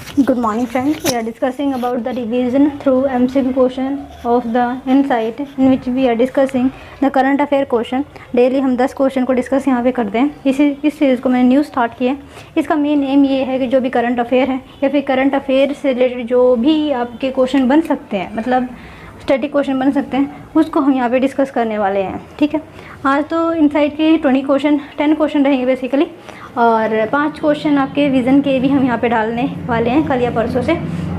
Good morning friends, we are discussing about the revision through MCQ question of the insight in which we are discussing the current affair question. Daily हम 10 question को discuss यहाँ पे करते हैं। इस series को मैंने new start किया है। इसका मेन एम ये है कि जो भी करंट अफेयर है या फिर करंट अफेयर से रिलेटेड जो भी आपके क्वेश्चन बन सकते हैं, मतलब स्टैटिक क्वेश्चन बन सकते हैं, उसको हम यहाँ पे डिस्कस करने वाले हैं। ठीक है, आज तो इनसाइट के 10 क्वेश्चन रहेंगे बेसिकली, और 5 क्वेश्चन आपके विज़न के भी हम यहाँ पे डालने वाले हैं कल या परसों से,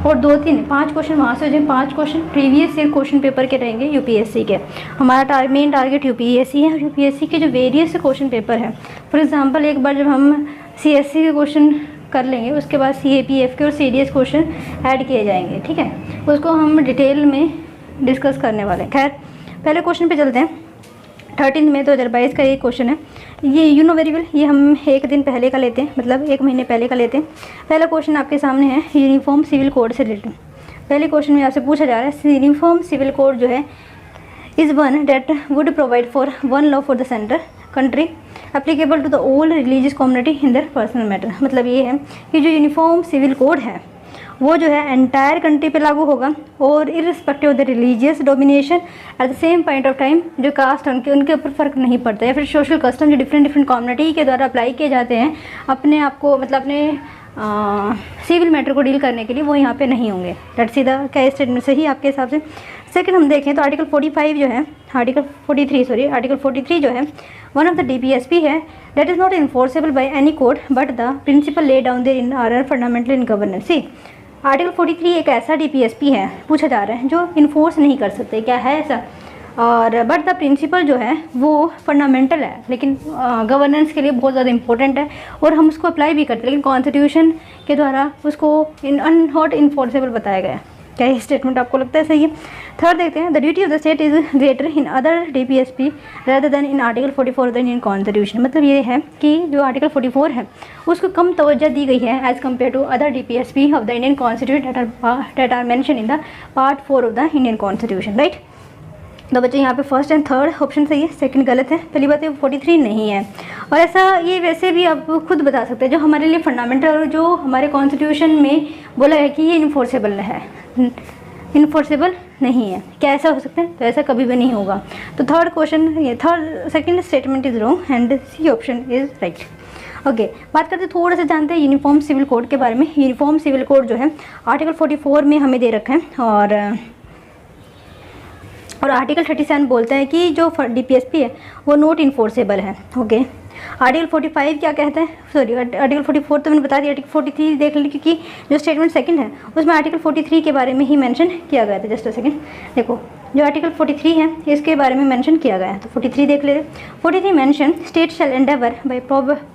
और 5 क्वेश्चन वहाँ से हो जाए। 5 question previous year question paper के रहेंगे यूपीएससी के। हमारा मेन टारगेट यूपीएससी है, और यूपीएससी के जो वेरियस क्वेश्चन पेपर है, फॉर एग्जांपल एक बार जब हम सीएससी के क्वेश्चन कर लेंगे, उसके बाद सीएपीएफ के और सीडीएस क्वेश्चन ऐड किए जाएंगे। ठीक है, उसको हम डिटेल में डिस्कस करने वाले हैं। खैर, पहले क्वेश्चन पे चलते हैं। 13 मई 2022 का ये क्वेश्चन है। ये यू नो वेरी वेल, ये हम एक दिन पहले का लेते हैं, मतलब 1 महीने पहले का लेते हैं। पहला क्वेश्चन आपके सामने है यूनिफॉर्म सिविल कोड से रिलेटेड। पहले क्वेश्चन में आपसे पूछा जा रहा है यूनिफॉर्म सिविल कोड जो है is one that would provide for one law for the centre country applicable to the all religious community in their personal matter. मतलब ये है कि जो यूनिफॉर्म सिविल कोड है वो जो है एंटायर कंट्री पे लागू होगा, और irrespective of the religious domination at the same point of time जो कास्ट उनके ऊपर फ़र्क नहीं पड़ता, या फिर सोशल कस्टम जो डिफरेंट कम्युनिटी के द्वारा अप्लाई किए जाते हैं अपने आप को, मतलब अपने सिविल मैटर को डील करने के लिए, वो यहाँ पे नहीं होंगे। लेट्स सी द क्या स्टेटमेंट सही आपके हिसाब से। सेकंड हम देखें तो आर्टिकल 43 जो है, आर्टिकल 43 जो है वन ऑफ द डीपीएसपी है that is not enforceable by any code but the principle lay down there in are fundamental in governance. See, article 43 एक ऐसा डीपीएसपी है, पूछा जा रहा है, जो इन्फोर्स नहीं कर सकते, क्या है ऐसा, और बट द प्रिंसिपल जो है वो फंडामेंटल है, लेकिन गवर्नेंस के लिए बहुत ज़्यादा इंपॉर्टेंट है, और हम उसको अप्लाई भी करते हैं, लेकिन कॉन्स्टिट्यूशन के द्वारा उसको नॉट इन्फोर्सेबल बताया गया है। क्या ये स्टेटमेंट आपको लगता है सही है? थर्ड देखते हैं, the duty of the state is greater in other DPSP rather then in article 44 of the Indian constitution. मतलब ये है कि जो आर्टिकल 44 है उसको कम तवज्जो दी गई है as compare to other DPSP of the Indian constitution that are mention in the part 4 of the Indian constitution. Right, तो बच्चे यहाँ पे फर्स्ट एंड थर्ड ऑप्शन सही है, सेकंड गलत है। पहली बात है 43 नहीं है, और ऐसा ये वैसे भी आप खुद बता सकते हैं, जो हमारे लिए फंडामेंटल और जो हमारे कॉन्स्टिट्यूशन में बोला है कि ये इन्फोर्सेबल है, इन्फोर्सेबल नहीं है। क्या ऐसा हो सकता है? तो ऐसा कभी भी नहीं होगा। तो थर्ड क्वेश्चन, ये second statement is wrong and C option is right. Okay, बात करते हैं, थोड़ा सा जानते हैं यूनिफॉर्म सिविल कोड के बारे में। यूनिफॉर्म सिविल कोड जो है आर्टिकल 44 में हमें दे रखा है, और आर्टिकल 37 बोलता है कि जो डीपीएसपी है वो नॉट इन्फोर्सेबल है। ओके, आर्टिकल 45 क्या कहता है, सॉरी आर्टिकल 44 तो मैंने बता दिया, आर्टिकल 43 देख लीजिए, क्योंकि जो स्टेटमेंट सेकंड है उसमें आर्टिकल 43 के बारे में ही मेंशन किया गया था। जस्ट अ सेकंड, देखो जो आर्टिकल 43 है इसके बारे में मेंशन किया गया है, तो 43 देख लेते। 43 mention state shall endeavour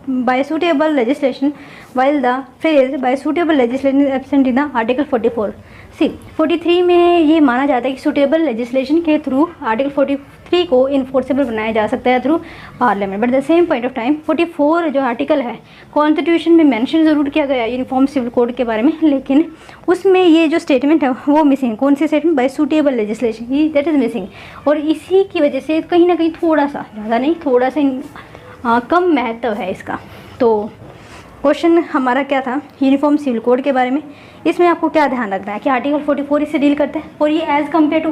by suitable legislation while the phrase by suitable legislation absent in the article 44। See, 43 में ये माना जाता है कि सूटेबल लेजिस्लेशन के थ्रू आर्टिकल 43 को इन्फोर्सेबल बनाया जा सकता है through parliament, but the same point of time 44 जो आर्टिकल है कॉन्स्टिट्यूशन में मेंशन ज़रूर किया गया यूनिफॉर्म सिविल कोड के बारे में, लेकिन उसमें ये जो स्टेटमेंट है वो मिसिंग। कौन सी स्टेटमेंट? बाय सूटेबल लेजिस्लेशन, ये दैट इज़ मिसिंग, और इसी की वजह से कहीं ना कहीं थोड़ा सा, ज़्यादा नहीं, थोड़ा सा कम महत्व है इसका। तो क्वेश्चन हमारा क्या था यूनिफॉर्म सिविल कोड के बारे में। इसमें आपको क्या ध्यान रखना है कि आर्टिकल 44 इससे डील करते हैं, और ये as compare to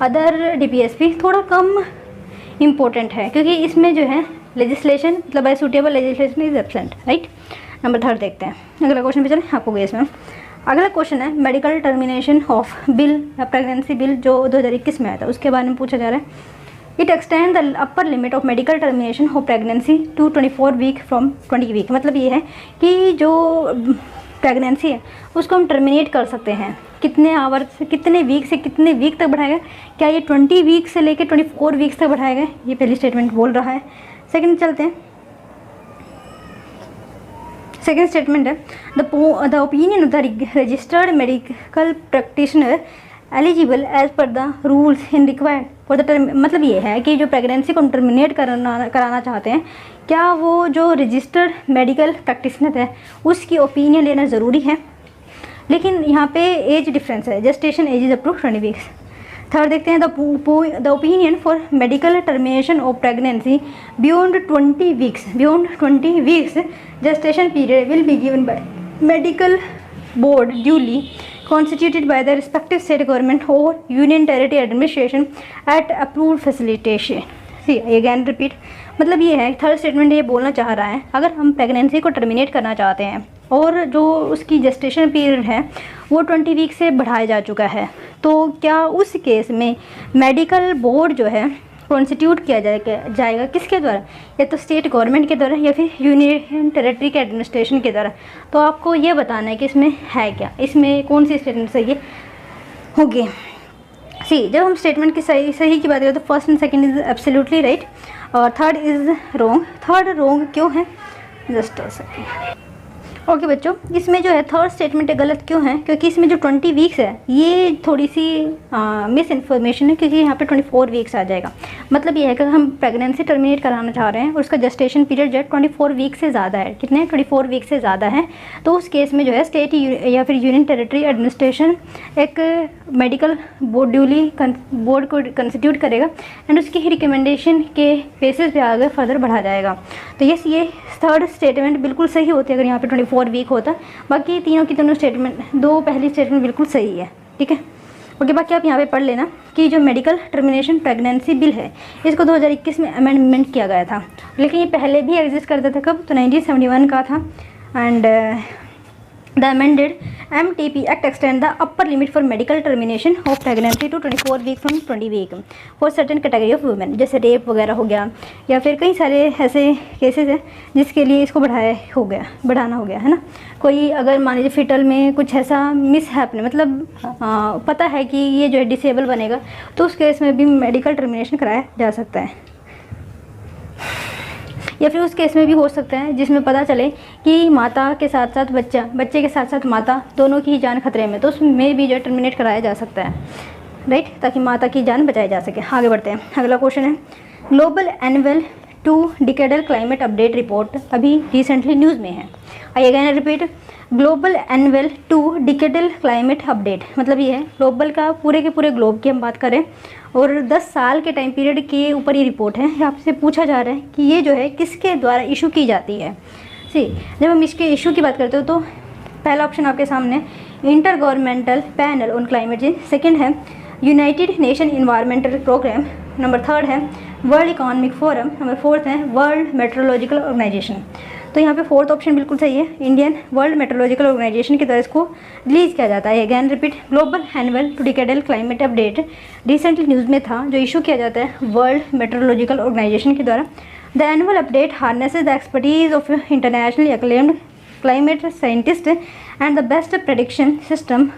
other DPSP थोड़ा कम इम्पोर्टेंट है, क्योंकि इसमें जो है लेजिस्लेशन, मतलब by suitable legislation is absent. Right, number 3 देखते हैं। अगला क्वेश्चन पे चलें, आपको गए इसमें। अगला क्वेश्चन है मेडिकल टर्मिनेशन ऑफ बिल या प्रेगनेंसी बिल जो 2021 में आया था, उसके बारे में पूछा जा रहा है। It extend the upper limit of medical termination of pregnancy to 24 week from 20 week. मतलब ये है कि जो प्रेगनेंसी है उसको हम टर्मिनेट कर सकते हैं, कितने आवर से कितने वीक से कितने वीक तक बढ़ाया गया। क्या ये 20 वीक से लेकर 24 वीक्स तक बढ़ाया गया? ये पहली स्टेटमेंट बोल रहा है। सेकंड चलते हैं, सेकंड स्टेटमेंट है the opinion of the registered medical practitioner eligible as per the rules in required for the term. मतलब ये है कि जो प्रेगनेंसी को टर्मिनेट कराना चाहते हैं, क्या वो जो रजिस्टर्ड मेडिकल प्रैक्टिशनर है उसकी ओपिनियन लेना ज़रूरी है, लेकिन यहाँ पे एज डिफरेंस है, gestation age is up to 20 weeks. Third देखते हैं the opinion for medical termination of pregnancy beyond 20 weeks gestation period will be given by medical board duly constituted by the respective state government or union territory administration at approved facilitation. See again repeat, मतलब ये है third statement ये बोलना चाह रहा है अगर हम प्रेगनेंसी को टर्मिनेट करना चाहते हैं और जो उसकी जेस्टेशन पीरियड है वो 20 वीक से बढ़ाया जा चुका है, तो क्या उस केस में मेडिकल बोर्ड जो है कॉन्स्टिट्यूट किया जाएगा किसके द्वारा, या तो स्टेट गवर्नमेंट के द्वारा या फिर यूनियन टेरिटरी के एडमिनिस्ट्रेशन के द्वारा। तो आपको ये बताना है कि इसमें है क्या, इसमें कौन सी स्टेटमेंट सही होगी। सी जब हम स्टेटमेंट की सही की बात करें तो first and second is absolutely right और third is wrong. Third wrong क्यों है, जस्ट अ सेकंड। ओके बच्चों, इसमें जो है थर्ड स्टेटमेंट गलत क्यों है, क्योंकि इसमें जो 20 वीक्स है ये थोड़ी सी मिस इन्फॉर्मेशन है, क्योंकि यहाँ पे 24 वीक्स आ जाएगा। मतलब ये है कि हम प्रेगनेंसी टर्मिनेट कराना चाह रहे हैं और उसका जेस्टेशन पीरियड जो है 24 वीक से ज़्यादा है, कितने 24 वीक से ज़्यादा है, तो उस केस में जो है स्टेट या फिर यूनियन टेरिटरी एडमिनिस्ट्रेशन एक मेडिकल बोर्ड ड्यूली बोर्ड को कंस्टिट्यूट करेगा एंड उसकी ही रिकमेंडेशन के बेसिस पे आगे फर्दर बढ़ा जाएगा। तो ये थर्ड स्टेटमेंट बिल्कुल सही होती है अगर यहाँ पे 24 वीक होता। बाकी तीनों की दोनों स्टेटमेंट, दो पहली स्टेटमेंट बिल्कुल सही है, ठीक है। ओके, बाकी आप यहाँ पे पढ़ लेना कि जो मेडिकल टर्मिनेशन प्रेगनेंसी बिल है इसको 2021 में अमेंडमेंट किया गया था, लेकिन ये पहले भी एग्जिस्ट करता था, कब, तो 1971 का था। And the amended MTP act extend the upper limit for medical termination of pregnancy to 24 week from 20 week for certain category of women, जैसे रेप वगैरह हो गया या फिर कई सारे ऐसे केसेस हैं जिसके लिए इसको बढ़ाना हो गया है ना। कोई अगर मान लीजिए फिटल में कुछ ऐसा मिस हैपन, मतलब पता है कि ये जो है डिसेबल बनेगा, तो उस केस में भी मेडिकल टर्मिनेशन कराया जा सकता है। या फिर उस केस में भी हो सकता है जिसमें पता चले कि माता के साथ साथ बच्चा, बच्चे के साथ साथ माता, दोनों की ही जान खतरे में, तो उसमें भी जो टर्मिनेट कराया जा सकता है, राइट, ताकि माता की जान बचाई जा सके। आगे बढ़ते हैं, अगला क्वेश्चन है global annual 2 decadal climate update report अभी रिसेंटली न्यूज़ में है। I again repeat, global annual 2 decadal climate update, मतलब ये है ग्लोबल का, पूरे के पूरे ग्लोब की हम बात करें और 10 साल के टाइम पीरियड के ऊपर ये रिपोर्ट है। आपसे पूछा जा रहा है कि ये जो है किसके द्वारा इशू की जाती है। सी जब हम इसके इशू की बात करते हो तो पहला ऑप्शन आपके सामने inter governmental panel on climate change, second है united nation environmental programme, number third है world economic forum, number fourth है वर्ल्ड मेट्रोलॉजिकल ऑर्गेनाइजेशन। तो यहाँ पे फोर्थ ऑप्शन बिल्कुल सही है, इंडियन वर्ल्ड मेट्रोलॉजिकल ऑर्गेनाइजेशन की तरह इसको रिलीज़ किया जाता है। Again repeat, global annual 2 decadal climate update recently news में था, जो इशू किया जाता है वर्ल्ड मेट्रोलॉजिकल ऑर्गेनाइजेशन के द्वारा। The annual update harnesses the expertise of internationally acclaimed climate scientists and the best prediction system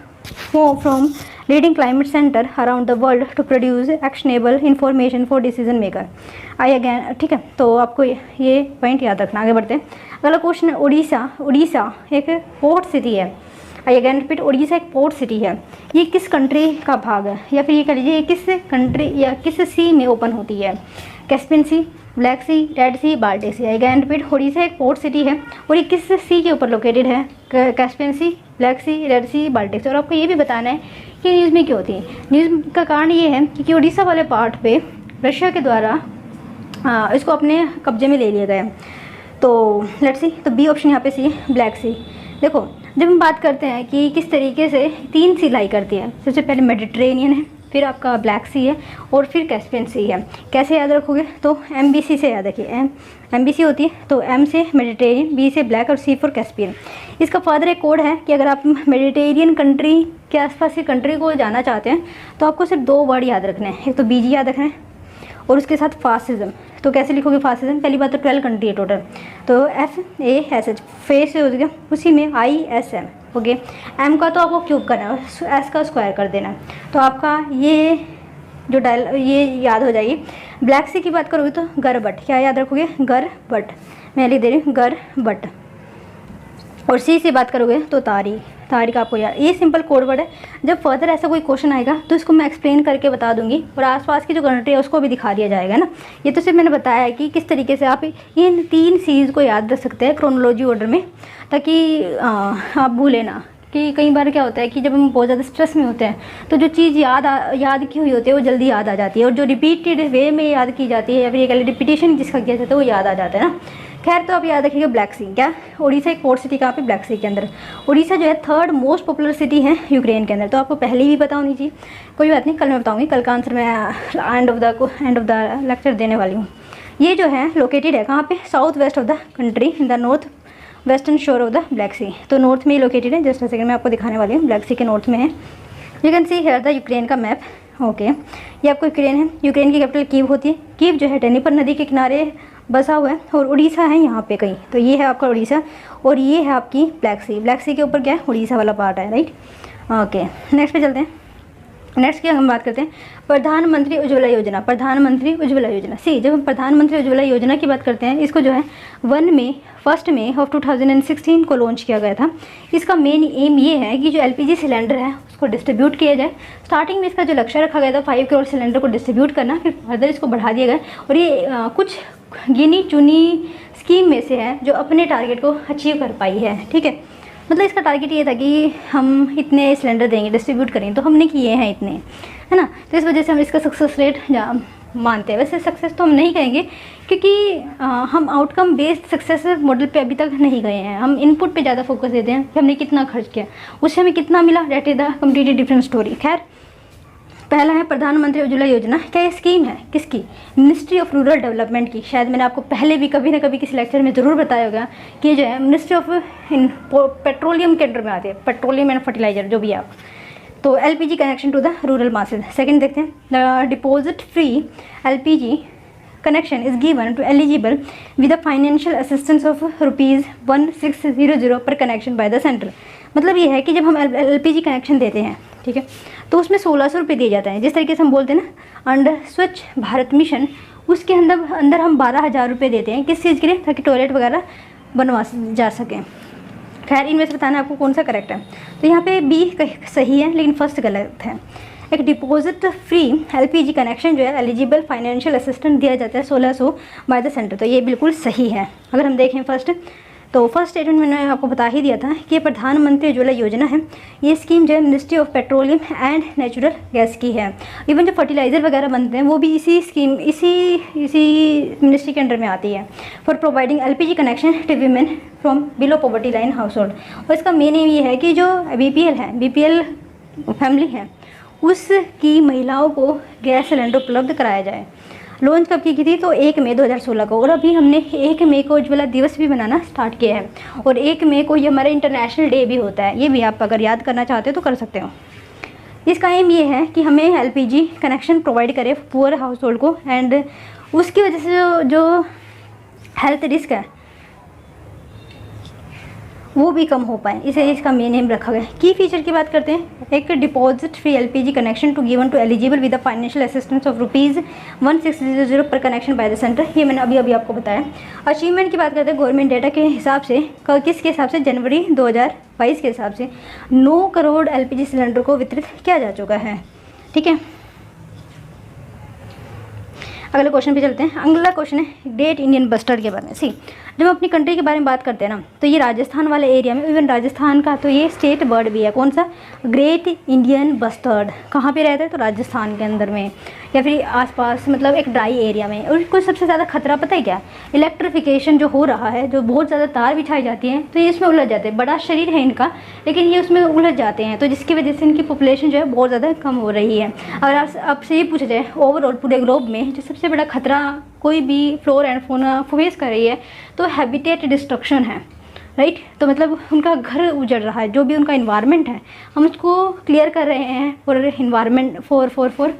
from leading climate center around the world to produce actionable information for decision maker। I again, ठीक है, तो आपको ये point याद रखना। आगे बढ़ते हैं, अगला क्वेश्चन है उड़ीसा एक पोर्ट सिटी है। आई अगैन रिपीट, उड़ीसा एक पोर्ट सिटी है, ये किस कंट्री का भाग है, या फिर ये कह लीजिए किस कंट्री या किस सी में ओपन होती है, कैस्पियन सी, ब्लैक सी, रेड सी, बाल्टिक सी। आई अगैन रिपीट, उड़ीसा एक पोर्ट सिटी है और ये किस सी के ऊपर लोकेटेड है, कैस्पियन सी, ब्लैक सी, रेड सी, बाल्टिक सी। और आपको ये भी बताना है कि न्यूज़ में क्यों होती है। न्यूज़ का कारण ये है कि उड़ीसा वाले पार्ट पे रशिया के द्वारा इसको अपने कब्जे में ले लिया गया। तो लेट्स सी, तो बी ऑप्शन यहाँ पे सी, ब्लैक सी। देखो जब हम बात करते हैं कि किस तरीके से 3 सी लाई करती है, सबसे पहले मेडिटेरेनियन है, फिर आपका ब्लैक सी है और फिर कैस्पियन सी है। कैसे याद रखोगे, तो MBC से याद रखिए, MBC होती है, तो M से मेडिटेरेनियन, B से ब्लैक और C फॉर कैस्पियन। इसका फर्दर एक कोड है कि अगर आप मेडिटेरेनियन कंट्री के आसपास की कंट्री को जाना चाहते हैं तो आपको सिर्फ 2 वर्ड याद रखने हैं, एक तो BG याद रखना है और उसके साथ फासिज्म। तो कैसे लिखोगे फासिज्म, पहली बात तो 12 कंट्री है टोटल, तो FASH फेस हो गया, उसी में ISM हो गया, M का तो आपको क्यूब करना है, S का स्क्वायर कर देना, तो आपका ये जो ये याद हो जाएगी। ब्लैक सी की बात करोगे तो गरबट, क्या याद रखोगे, गरबट, मैं लिख दे रही हूँ गरबट। और सी से बात करोगे तो तारीख आपको याद, ये सिंपल कोड वर्ड है। जब फर्दर ऐसा कोई क्वेश्चन आएगा तो इसको मैं एक्सप्लेन करके बता दूंगी और आसपास की जो कंट्री है उसको भी दिखा दिया जाएगा ना। ये तो सिर्फ मैंने बताया है कि किस तरीके से आप इन 3 सीज को याद रख सकते हैं क्रोनोलॉजी ऑर्डर में, ताकि आप भूलें ना कि कई बार क्या होता है कि जब हम बहुत ज़्यादा स्ट्रेस में होते हैं तो जो चीज़ याद की हुई होती है वो जल्दी याद आ जाती है, और जो रिपीटेड वे में याद की जाती है या फिर एक रिपीटेशन जिसका किया जाता है वो याद आ जाता है ना। खैर, तो आप याद रखिएगा ब्लैक सी, क्या उड़ीसा एक पोर्ट सिटी कहाँ पे, ब्लैक सी के अंदर। उड़ीसा जो है 3rd मोस्ट पॉपुलर सिटी है यूक्रेन के अंदर, तो आपको पहले ही पता होनी चाहिए। कोई बात नहीं, कल मैं बताऊँगी, कल का आंसर मैं एंड ऑफ द लेक्चर देने वाली हूँ। ये जो है लोकेटेड है कहाँ पे, south west of the country in the north western शोर ऑफ द ब्लैक सी, तो नॉर्थ में ही लोकेटेड है। जस्ट सेकंड मैं आपको दिखाने वाली हूँ, ब्लैक सी के नॉर्थ में है। You can see here the Ukraine का मैप। ओके, ये आपको यूक्रेन है। यूक्रेन की कैपिटल कीव होती है। कीव जो है डेनीपर नदी के किनारे बसा हुआ है, और उड़ीसा है यहाँ पे कहीं, तो ये है आपका उड़ीसा, और ये है आपकी ब्लैक सी। ब्लैक सी के ऊपर क्या है, उड़ीसा वाला पार्ट है, राइट। ओके, नेक्स्ट पे चलते हैं। नेक्स्ट की हम बात करते हैं प्रधानमंत्री उज्ज्वला योजना। प्रधानमंत्री उज्ज्वला योजना, सी जब हम प्रधानमंत्री उज्ज्वला योजना की बात करते हैं, इसको जो है 1 मई ऑफ 2016 को लॉन्च किया गया था। इसका मेन एम ये है कि जो एलपीजी सिलेंडर है उसको डिस्ट्रीब्यूट किया जाए। स्टार्टिंग में इसका जो लक्ष्य रखा गया था 5 करोड़ सिलेंडर को डिस्ट्रीब्यूट करना, फिर फर्दर इसको बढ़ा दिया गया, और ये कुछ गिनी चुनी स्कीम में से है जो अपने टारगेट को अचीव कर पाई है, ठीक है। मतलब इसका टारगेट ये था कि हम इतने सिलेंडर देंगे, डिस्ट्रीब्यूट करेंगे, तो हमने किए हैं इतने, है ना। तो इस वजह से हम इसका सक्सेस रेट मानते हैं। वैसे सक्सेस तो हम नहीं कहेंगे, क्योंकि हम आउटकम बेस्ड सक्सेस मॉडल पे अभी तक नहीं गए हैं। हम इनपुट पे ज़्यादा फोकस देते हैं कि हमने कितना खर्च किया, उससे हमें कितना मिला, that is the completely different story. खैर, पहला है प्रधानमंत्री उज्ज्वला योजना। क्या ये स्कीम है किसकी, मिनिस्ट्री ऑफ रूरल डेवलपमेंट की। शायद मैंने आपको पहले भी कभी ना कभी किसी लेक्चर में ज़रूर बताया होगा कि ये जो है मिनिस्ट्री ऑफ पेट्रोलियम के अंडर में आती है, पेट्रोलियम एंड फर्टिलाइजर जो भी है आप। तो LPG connection to the rural masses. Second देखते हैं, the deposit free LPG connection is given to eligible with the financial assistance of ₹1600 per connection by the centre. मतलब ये है कि जब हम एलपीजी कनेक्शन देते हैं, ठीक है, तो उसमें 1600 रुपये दिए जाते हैं। जिस तरीके से हम बोलते हैं ना अंडर स्वच्छ भारत मिशन, उसके अंदर हम 12,000 रुपये देते हैं। किस चीज़ के लिए, ताकि टॉयलेट वगैरह बनवा जा सकें। खैर, इनमें से बताना आपको कौन सा करेक्ट है। तो यहाँ पे बी सही है, लेकिन फर्स्ट गलत है। एक डिपॉजिट फ्री एलपीजी कनेक्शन जो है एलिजिबल फाइनेंशियल असिस्टेंस दिया जाता है 1600 बाय द सेंटर, तो ये बिल्कुल सही है। अगर हम देखें फर्स्ट स्टेटमेंट मैंने आपको बता ही दिया था कि प्रधानमंत्री उज्ज्वला योजना है। ये स्कीम जो है ministry of petroleum and natural gas की है। इवन जो फर्टिलाइज़र वगैरह बनते हैं वो भी इसी स्कीम इसी मिनिस्ट्री के अंडर में आती है। For providing LPG connection to women from below poverty line household. और इसका मेन एम ये है कि जो बीपीएल फैमिली है उसकी महिलाओं को गैस सिलेंडर उपलब्ध कराया जाए। लॉन्च कब की थी, तो 1 मई 2016 को, और अभी हमने 1 मई को उज्ज्वला दिवस भी मनाना स्टार्ट किया है, और 1 मई को ये हमारा इंटरनेशनल डे भी होता है। ये भी आप अगर याद करना चाहते हो तो कर सकते हो। इसका एम ये है कि हमें एलपीजी कनेक्शन प्रोवाइड करे पुअर हाउस होल्ड को, एंड उसकी वजह से जो हेल्थ रिस्क है वो भी कम हो पाए, इसे इसका मेन एम रखा गया है। की फीचर की बात करते हैं, एक deposit free LPG connection to given to eligible with the financial assistance of ₹1600 per connection by the centre. ये मैंने अभी आपको बताया। अचीवमेंट की बात करते हैं, गवर्नमेंट डेटा के हिसाब से किसके हिसाब से, जनवरी 2022 के हिसाब से 9 करोड़ एलपीजी सिलेंडर को वितरित किया जा चुका है, ठीक है। अगले क्वेश्चन पे चलते हैं। अगला क्वेश्चन है ग्रेट इंडियन बस्टर्ड के बारे में। सी जब हम अपनी कंट्री के बारे में बात करते हैं ना, तो ये राजस्थान वाले एरिया में, इवन राजस्थान का तो ये स्टेट बर्ड भी है। कौन सा, ग्रेट इंडियन बस्टर्ड। कहाँ पे रहता है, तो राजस्थान के अंदर में या फिर आसपास, मतलब एक ड्राई एरिया में। और इसको सबसे ज़्यादा खतरा पता है क्या, इलेक्ट्रिफिकेशन जो हो रहा है, जो बहुत ज़्यादा तार बिछाई जाती हैं, तो ये इसमें उलझ जाते हैं। बड़ा शरीर है इनका, लेकिन ये उसमें उलझ जाते हैं, तो जिसकी वजह से इनकी पॉपुलेशन जो है बहुत ज़्यादा कम हो रही है। अगर आपसे ये पूछा जाए ओवरऑल पूरे ग्लोब में जो सबसे बड़ा खतरा कोई भी फ्लोरा एंड फौना फेस कर रही है, तो हैबिटेट डिस्ट्रक्शन है, राइट। तो मतलब उनका घर उजड़ रहा है, जो भी उनका इन्वायरमेंट है हम उसको क्लियर कर रहे हैं for environment for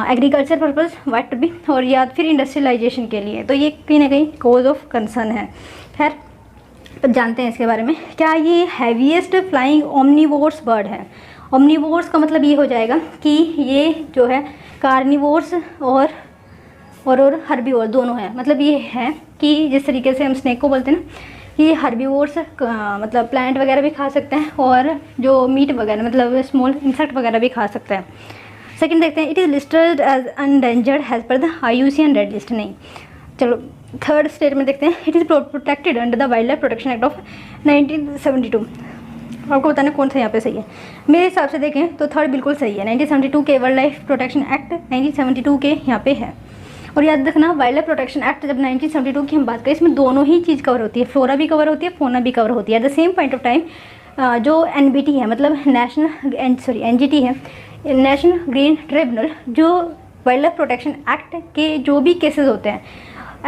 agriculture purpose what भी, और या फिर इंडस्ट्रियलाइजेशन के लिए। तो ये कहीं ना कहीं कॉज ऑफ कंसर्न है। खैर, अब जानते हैं इसके बारे में। क्या ये हैवीएस्ट फ्लाइंग ओमनीवोर्स बर्ड है। ओमनीवोर्स का मतलब ये हो जाएगा कि ये जो है कार्निवोर्स और हर्बीवोर दोनों हैं। मतलब ये है कि जिस तरीके से हम स्नेक को बोलते हैं ना, ये हर्बीवोर्स मतलब प्लांट वगैरह भी खा सकते हैं, और जो मीट वगैरह मतलब स्मॉल इंसेक्ट वगैरह भी खा सकते हैं। सेकंड देखते हैं, it is listed as endangered as per the IUCN red list. नहीं, चलो थर्ड स्टेटमेंट देखते हैं, it is protected under the wildlife protection act of 1972। आपको बताना कौन सा यहाँ पे सही है। मेरे हिसाब से देखें तो थर्ड बिल्कुल सही है। 1972 के वाइल्ड लाइफ प्रोटेक्शन एक्ट 1972 के यहाँ पे है। और याद रखना वाइल्ड लाइफ प्रोटेक्शन एक्ट जब 1972 की हम बात करें, इसमें दोनों ही चीज़ कवर होती है, फ्लोरा भी कवर होती है, फौना भी कवर होती है। At the same point of time जो NBT है, मतलब NGT है, नेशनल ग्रीन ट्रिब्यूनल, जो वाइल्ड लाइफ प्रोटेक्शन एक्ट के जो भी केसेस होते हैं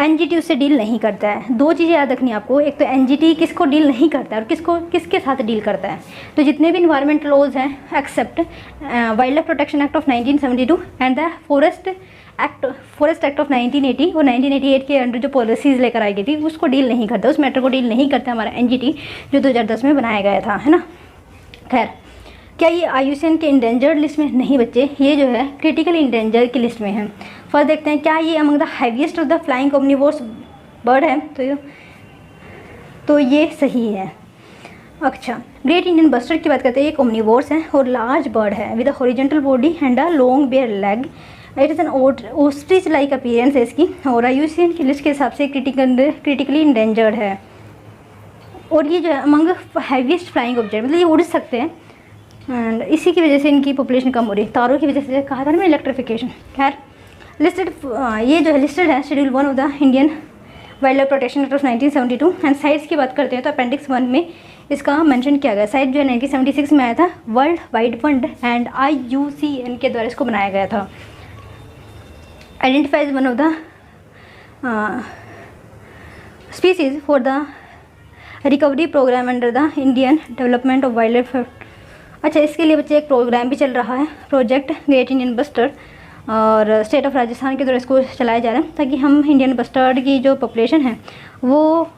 NGT उससे डील नहीं करता है। दो चीज़ें याद रखनी आपको, एक तो NGT किसको डील नहीं करता है और किसके साथ डील करता है। तो जितने भी इन्वायरमेंटल लॉज हैं except wildlife protection act of 1972 and the forest act of 1980 और 1988 के अंडर जो पॉलिसीज़ लेकर आई गई थी उसको डील नहीं करता, उस मैटर को डील नहीं करता हमारा NGT जो 2010 में बनाया गया था, है ना। खैर, क्या ये IUCN के इंडेंजर्ड लिस्ट में नहीं बच्चे, ये जो है क्रिटिकल इंडेंजर की लिस्ट में है। फर्स्ट देखते हैं क्या ये among the heaviest of the flying omnivores bird है, तो ये सही है। अच्छा, ग्रेट इंडियन बस्टर्ड की बात करते हैं, एक ओमनिवोर्स है और लार्ज बर्ड है with a horizontal body and a long bare leg. It is an ostrich like appearance है इसकी, और IUCN की लिस्ट के हिसाब से क्रिटिकली इंडेंजर्ड है। और ये जो है अमंग हैवीएस्ट फ्लाइंग ऑब्जेक्ट, मतलब ये उड़ सकते हैं एंड इसी की वजह से इनकी पॉपुलेशन कम हो रही है, तारों की वजह से, कहा था ना इलेक्ट्रिफिकेशन। खैर, लिस्टेड ये जो है लिस्टेड है schedule 1 of the Indian wild life protection act of 1972। And sites की बात करते हैं तो अपेंडिक्स 1 में इसका मेंशन किया गया। साइट जो है 1976 में आया था, world wide fund and IUCN के द्वारा इसको बनाया गया था। Identifies one of the species for the recovery programme under the Indian development of wildlife. अच्छा, इसके लिए बच्चे एक प्रोग्राम भी चल रहा है, प्रोजेक्ट ग्रेट इंडियन बस्टर्ड, और स्टेट ऑफ राजस्थान के द्वारा इसको चलाया जा रहा है ताकि हम इंडियन बस्टर्ड की जो पॉपुलेशन है वो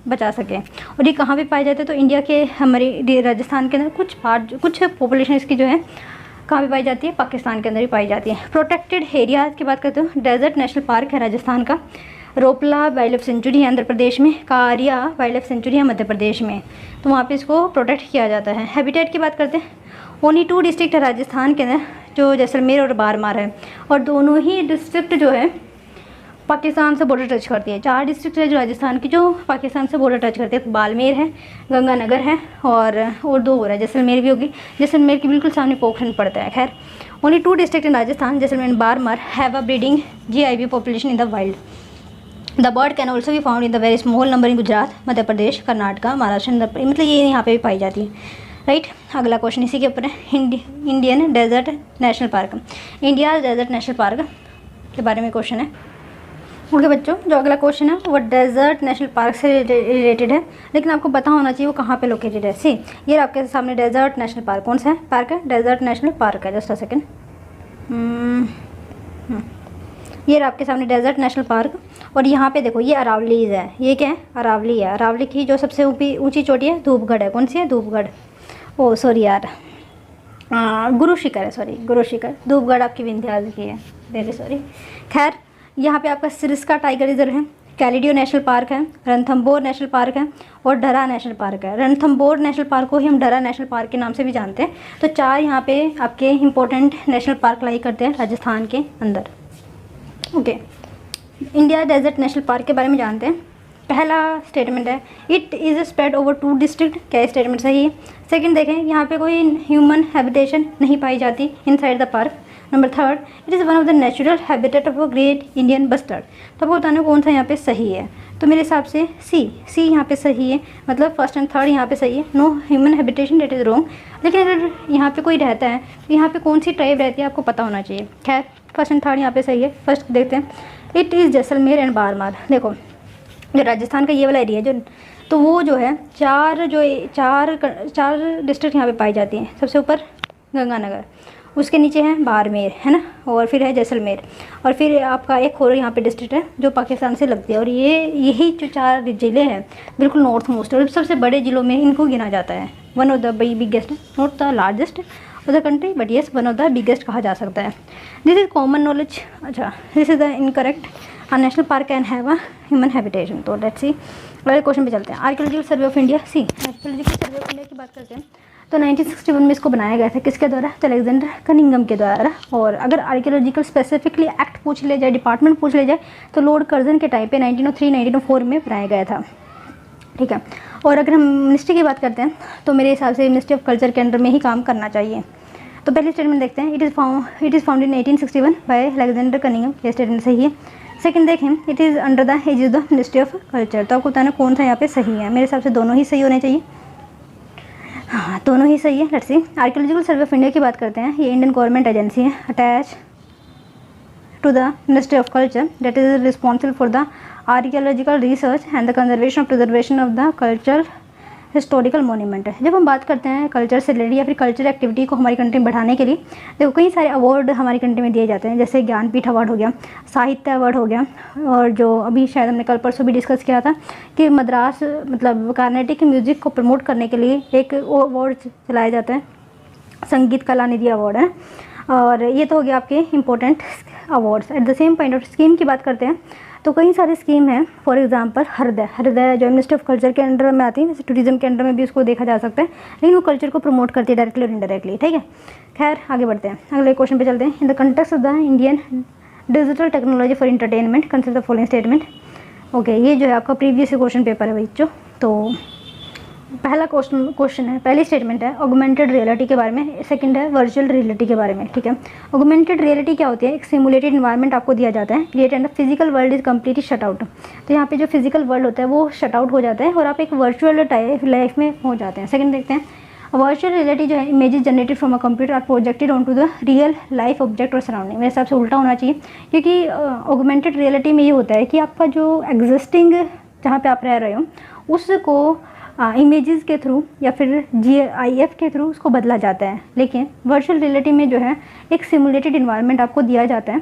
बचा सकें। और ये कहाँ पे पाए जाते हैं, तो इंडिया के हमारे राजस्थान के अंदर कुछ पॉपुलेशन इसकी जो है कहाँ पे पाई जाती है, पाकिस्तान के अंदर ही पाई जाती है। प्रोटेक्टेड एरियाज़ की बात करते हो, डेजर्ट नेशनल पार्क है राजस्थान का, रोपला वाइल्ड लाइफ सेंचुरी है आंध्र प्रदेश में, कारिया वाइल्ड लाइफ सेंचुरी है मध्य प्रदेश में, तो वहाँ पे इसको प्रोटेक्ट किया जाता है। हैबिटेट की बात करते हैं, ओनली 2 डिस्ट्रिक्ट है राजस्थान के अंदर, जो जैसलमेर और बारमार है, और दोनों ही डिस्ट्रिक्ट जो है पाकिस्तान से बॉर्डर टच करती है। 4 डिस्ट्रिक्ट है जो राजस्थान की जो पाकिस्तान से बॉर्डर टच करती है, बाड़मेर है, गंगानगर है, और 2 और है, जैसलमेर भी होगी, जैसलमेर के बिल्कुल सामने पोखरण पड़ता है। खैर, only 2 district in Rajasthan, Jaisalmer and Barmer, have a breeding GIB population in the wild. The bird can also भी found in the very small number in Gujarat, Madhya Pradesh, Karnataka, Maharashtra, मतलब ये यहाँ पे भी पाई जाती है। राइट, अगला क्वेश्चन इसी के ऊपर है, Indian Desert National Park, India Desert National Park के बारे में क्वेश्चन है। ओके बच्चों, जो अगला क्वेश्चन है वो डेजर्ट नेशनल पार्क से रिलेटेड है, लेकिन आपको पता होना चाहिए वो कहाँ पे लोकेटेड है। सी, ये आपके सामने डेजर्ट नेशनल पार्क, कौन सा है पार्क है, डेजर्ट नेशनल पार्क है। जस्ट अ सेकेंड, ये आपके सामने डेजर्ट नेशनल पार्क, और यहाँ पे देखो ये अरावलीज है, ये क्या है, अरावली है। अरावली की जो सबसे ऊंची चोटी है धूपगढ़ है, कौन सी है, धूपगढ़, ओ सॉरी यार, गुरु शिखर है, सॉरी गुरु शिखर, धूपगढ़ आपकी विंध्याचल की है, वेरी सॉरी। खैर, यहाँ पे आपका सिरस्का टाइगर रिजर्व है, कैलिडियो नेशनल पार्क है, रणथंबोर नेशनल पार्क है, और ढरा नेशनल पार्क है। रणथंबोर नेशनल पार्क को ही हम ढरा नेशनल पार्क के नाम से भी जानते हैं। तो 4 यहाँ पे आपके इंपॉर्टेंट नेशनल पार्क लाई करते हैं राजस्थान के अंदर। Okay, India Desert National Park के बारे में जानते हैं। पहला स्टेटमेंट है, it is spread over 2 district, क्या स्टेटमेंट सही है। सेकंड देखें, यहाँ पे कोई ह्यूमन हैबिटेशन नहीं पाई जाती inside the park. Number 3, it is one of the natural habitat of a great Indian bustard. तो आपको बताना कौन सा यहाँ पे सही है, तो मेरे हिसाब से सी यहाँ पे सही है, मतलब फर्स्ट एंड थर्ड यहाँ पे सही है। No human habitation, that is wrong. लेकिन अगर यहाँ पे कोई रहता है तो यहाँ पे कौन सी ट्राइब रहती है आपको पता होना चाहिए। खैर, फर्स्ट एंड थर्ड यहाँ पे सही है। फर्स्ट देखते हैं, इट इज़ जैसलमेर एंड बारमार। देखो जो राजस्थान का ये वाला एरिया जो, तो वो जो है चार डिस्ट्रिक्ट यहाँ पे पाई जाती हैं। सबसे ऊपर गंगानगर, उसके नीचे है बाड़मेर, है ना, और फिर है जैसलमेर, और फिर आपका एक और यहाँ पे डिस्ट्रिक्ट है जो पाकिस्तान से लगती है। और यही जो 4 ज़िले हैं बिल्कुल नॉर्थ मोस्ट और सबसे बड़े ज़िलों में इनको गिना जाता है। One of the biggest, not the largest of the country but yes one of the biggest कहा जा सकता है। This is common knowledge. अच्छा, this is the incorrect, a national park can have a human habitation. तो let's see, अगले question पे चलते हैं। Archaeological survey of India, see archaeological survey of India की बात करते हैं तो 1961 में इसको बनाया गया था, किसके द्वारा, तो अलेक्जेंडर कनिंघम के द्वारा। और अगर आर्कियोलॉजिकल स्पेसिफिकली एक्ट पूछ ले जाए, डिपार्टमेंट पूछ ले जाए, तो लॉर्ड कर्जन के टाइम पे 1903-1904 में बनाया गया था। ठीक है। और अगर हम मिनिस्ट्री की बात करते हैं तो मेरे हिसाब से मिनिस्ट्री ऑफ कल्चर के अंडर में ही काम करना चाहिए। तो पहली स्टेटमेंट देखते हैं, it is found in 1861 by Alexander Cunningham, ये स्टेटमेंट सही है। सेकंड देखें, it is under the age of the ministry of culture, तो आपको बताना कौन सा यहाँ पे सही है। मेरे हिसाब से दोनों ही सही होने चाहिए, हाँ दोनों ही सही है। Let's see, archaeological survey of India की बात करते हैं, ये इंडियन गवर्नमेंट एजेंसी है attach to the ministry of culture that is responsible for the archaeological research and the conservation of preservation of the cultural historical monument है। जब हम बात करते हैं कल्चर से रिलेटेड या फिर कल्चर एक्टिविटी को हमारी कंट्री में बढ़ाने के लिए, देखो कई सारे अवार्ड हमारी कंट्री में दिए जाते हैं, जैसे ज्ञानपीठ अवार्ड हो गया, साहित्य अवार्ड हो गया, और जो अभी शायद हमने कल परसों भी डिस्कस किया था कि मद्रास मतलब कार्नेटिक म्यूज़िक को प्रमोट करने के लिए एक अवार्ड चलाया जाता है, संगीत कला निधि अवार्ड है। और ये तो हो गया आपके important awards. At the same point of scheme की बात करते हैं तो कई सारे स्कीम हैं, फॉर एग्जांपल हृदय जो मिनिस्ट्री ऑफ कल्चर के अंडर में आती है, जैसे टूरिज्म के अंडर में भी उसको देखा जा सकता है, लेकिन वो कल्चर को प्रमोट करती है डायरेक्टली और इनडायरेक्टली। ठीक है, खैर आगे बढ़ते हैं, अगले क्वेश्चन पे चलते हैं। In the context of the Indian digital technology for entertainment consider the following statement. Okay, ये जो है आपका प्रीवियस क्वेश्चन पेपर है बच्चों। तो पहला क्वेश्चन है, पहली स्टेटमेंट है ऑगमेंटेड रियलिटी के बारे में, सेकंड है वर्चुअल रियलिटी के बारे में। ठीक है, ऑगमेंटेड रियलिटी क्या होती है, एक सिमुलेटेड इन्वायरमेंट आपको दिया जाता है, create and physical world is completely shut out. तो यहाँ पे जो फिजिकल वर्ल्ड होता है वो शट आउट हो जाता है और आप एक वर्चुअल लाइफ में हो जाते हैं। सेकंड देखते हैं, वर्चुअल रियलिटी जो है, images generated from a computer are projected on to the real life object और सराउंडिंग। मेरे हिसाब से उल्टा होना चाहिए, क्योंकि ऑगमेंटेड रियलिटी में ये होता है कि आपका जो एग्जिस्टिंग जहाँ पे आप रह रहे हो उसको इमेजेस के थ्रू या फिर GIF के थ्रू उसको बदला जाता है, लेकिन वर्चुअल रियलिटी में जो है एक सिमुलेटेड इन्वायरमेंट आपको दिया जाता है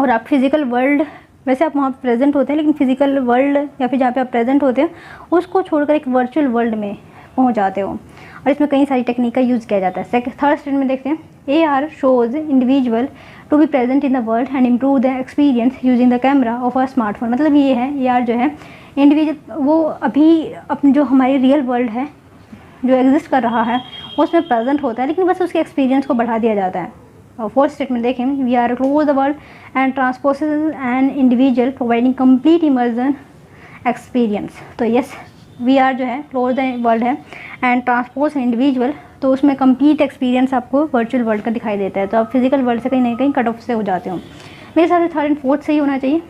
और आप फिजिकल वर्ल्ड, वैसे आप वहाँ प्रेजेंट होते हैं लेकिन फिजिकल वर्ल्ड या फिर जहाँ पे आप प्रेजेंट होते हैं उसको छोड़कर एक वर्चुअल वर्ल्ड में पहुँच जाते हो, और इसमें कई सारी टेक्निक का यूज़ किया जाता है। थर्ड स्टेटमेंट देखते हैं, AR shows individual to be present in the world and improve the experience using the camera of a smartphone. मतलब ये है AR जो है इंडिविजुअल, वो अभी अपनी जो हमारी रियल वर्ल्ड है जो एग्जिस्ट कर रहा है उसमें प्रेजेंट होता है, लेकिन बस उसके एक्सपीरियंस को बढ़ा दिया जाता है। और फोर्थ स्टेटमेंट देखें, we are close the world and transposes an individual providing complete immersion experience. तो यस, वी आर जो है क्लोज द वर्ल्ड है एंड ट्रांसपोज इंडिविजुअल, तो उसमें कंप्लीट एक्सपीरियंस आपको वर्चुअल वर्ल्ड का दिखाई देता है, तो आप फिजिकल वर्ल्ड से कहीं ना कहीं कट ऑफ से हो जाते हो। मेरे हिसाब से थर्ड एंड फोर्थ सही होना चाहिए,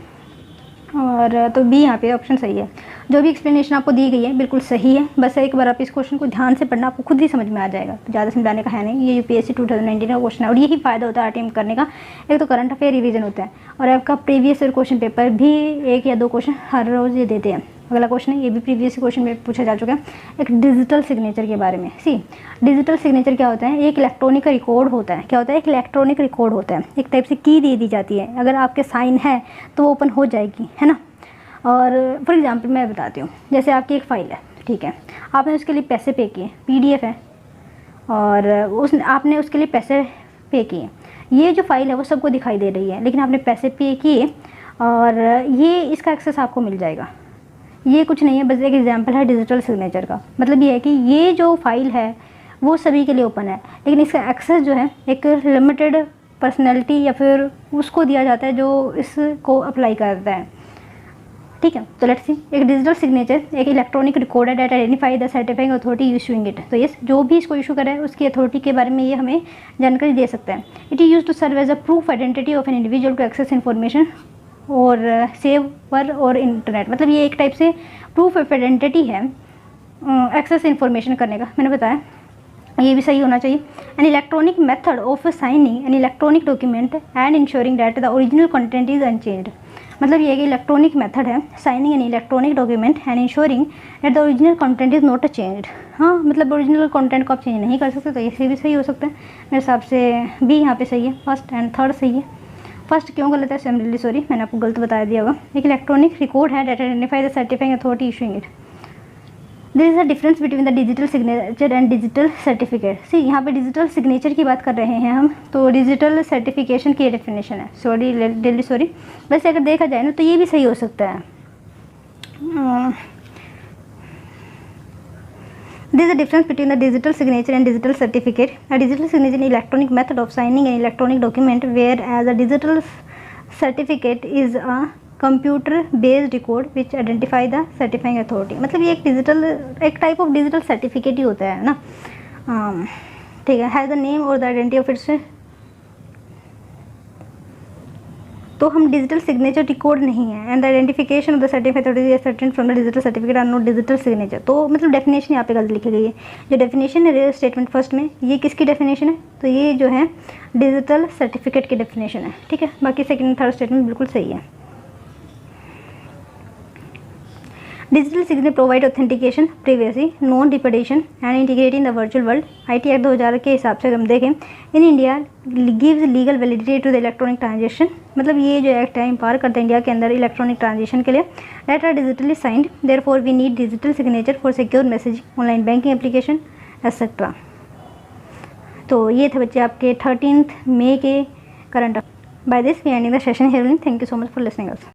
और तो बी यहाँ पे ऑप्शन सही है। जो भी एक्सप्लेनेशन आपको दी गई है बिल्कुल सही है, बस एक बार आप इस क्वेश्चन को ध्यान से पढ़ना, आपको खुद ही समझ में आ जाएगा, तो ज़्यादा समझाने का है नहीं। ये UPSC 2019 का क्वेश्चन है और यही फ़ायदा होता है अटेम्प्ट करने का, एक तो करंट अफेयर रिवीजन होता है और आपका प्रीवियस ईयर क्वेश्चन पेपर भी 1 या 2 क्वेश्चन हर रोज़ ये देते हैं। अगला क्वेश्चन है, ये भी प्रीवियस क्वेश्चन में पूछा जा चुका है, एक डिजिटल सिग्नेचर के बारे में। डिजिटल सिग्नेचर क्या होता है, एक इलेक्ट्रॉनिक रिकॉर्ड होता है। क्या होता है, एक इलेक्ट्रॉनिक रिकॉर्ड होता है, एक टाइप से की दे दी जाती है, अगर आपके साइन है तो वो ओपन हो जाएगी, है ना। और फॉर एग्जांपल मैं बताती हूँ, जैसे आपकी एक फ़ाइल है, ठीक है, आपने उसके लिए पैसे पे किए, PDF है और आपने उसके लिए पैसे पे किए, ये जो फाइल है वो सबको दिखाई दे रही है, लेकिन आपने पैसे पे किए और ये इसका एक्सेस आपको मिल जाएगा। ये कुछ नहीं है, बस एक एग्जांपल है डिजिटल सिग्नेचर का। मतलब ये है कि ये जो फाइल है वो सभी के लिए ओपन है, लेकिन इसका एक्सेस जो है एक लिमिटेड पर्सनैलिटी या फिर उसको दिया जाता है जो इसको अप्लाई करता है। ठीक है, तो लेट्स सी, एक डिजिटल सिग्नेचर एक इलेक्ट्रॉनिक रिकॉर्ड है that identify the certifying authority issuing it. तो ये जो भी इसको इशू करे उसकी अथॉरिटी के बारे में ये हमें जानकारी दे सकता है। It is use to serve as a proof identity of an individual to access information और सेव पर और इंटरनेट। मतलब ये एक टाइप से प्रूफ ऑफ आइडेंटिटी है एक्सेस इन्फॉर्मेशन करने का, मैंने बताया, ये भी सही होना चाहिए। An electronic method of signing an electronic document and ensuring that the original content is unchanged. मतलब ये कि इलेक्ट्रॉनिक मेथड है signing an electronic document and ensuring that the original content is not changed. हाँ, मतलब original content को आप change नहीं कर सकते, तो ये भी सही हो सकता है। मेरे हिसाब से बी यहाँ पे सही है, फर्स्ट एंड थर्ड सही है। फर्स्ट क्यों गलत है, आई एम रियली सॉरी, मैंने आपको गलत बता दिया होगा। एक इलेक्ट्रॉनिक रिकॉर्ड है that identify the certifying authority issuing it. There is a difference between the digital signature and digital certificate. See, यहाँ पे डिजिटल सिग्नेचर की बात कर रहे हैं हम, तो डिजिटल सर्टिफिकेशन की डेफिनेशन है, सॉरी। वैसे अगर देखा जाए ना तो ये भी सही हो सकता है। There is a difference between the digital signature and digital certificate. A digital signature is an electronic method of signing an electronic document, whereas a digital certificate is a computer based record which identify the certifying authority. मतलब ये एक type of digital certificate ही होता है ना। ठीक है, has the name और the identity of its. तो हम डिजिटल सिग्नेचर रिकॉर्ड नहीं है। And the identification of the certified authority is certain from the digital certificate are not digital signature. तो मतलब डेफिनेशन यहाँ पे गलत लिखी गई है। जो डेफिनेशन है स्टेटमेंट फर्स्ट में, ये किसकी डेफिनेशन है? तो ये जो है डिजिटल सर्टिफिकेट की डेफिनेशन है। ठीक है, बाकी सेकंड एंड थर्ड स्टेटमेंट बिल्कुल सही है। Digital signature provide authentication, privacy, non repetition and integrity in the virtual world. IT act 2000 के हिसाब से हम देखें, in India gives legal validity to the electronic transaction. मतलब ये जो एक्ट है इम्पावर करता है इंडिया के अंदर इलेक्ट्रॉनिक ट्रांजेक्शन के लिए that are digitally signed, therefore we need digital signature for secure message, online banking application etcetera. तो ये थे बच्चे आपके 13 मई के current. By this we ending the session here. Thank you so much for listening us.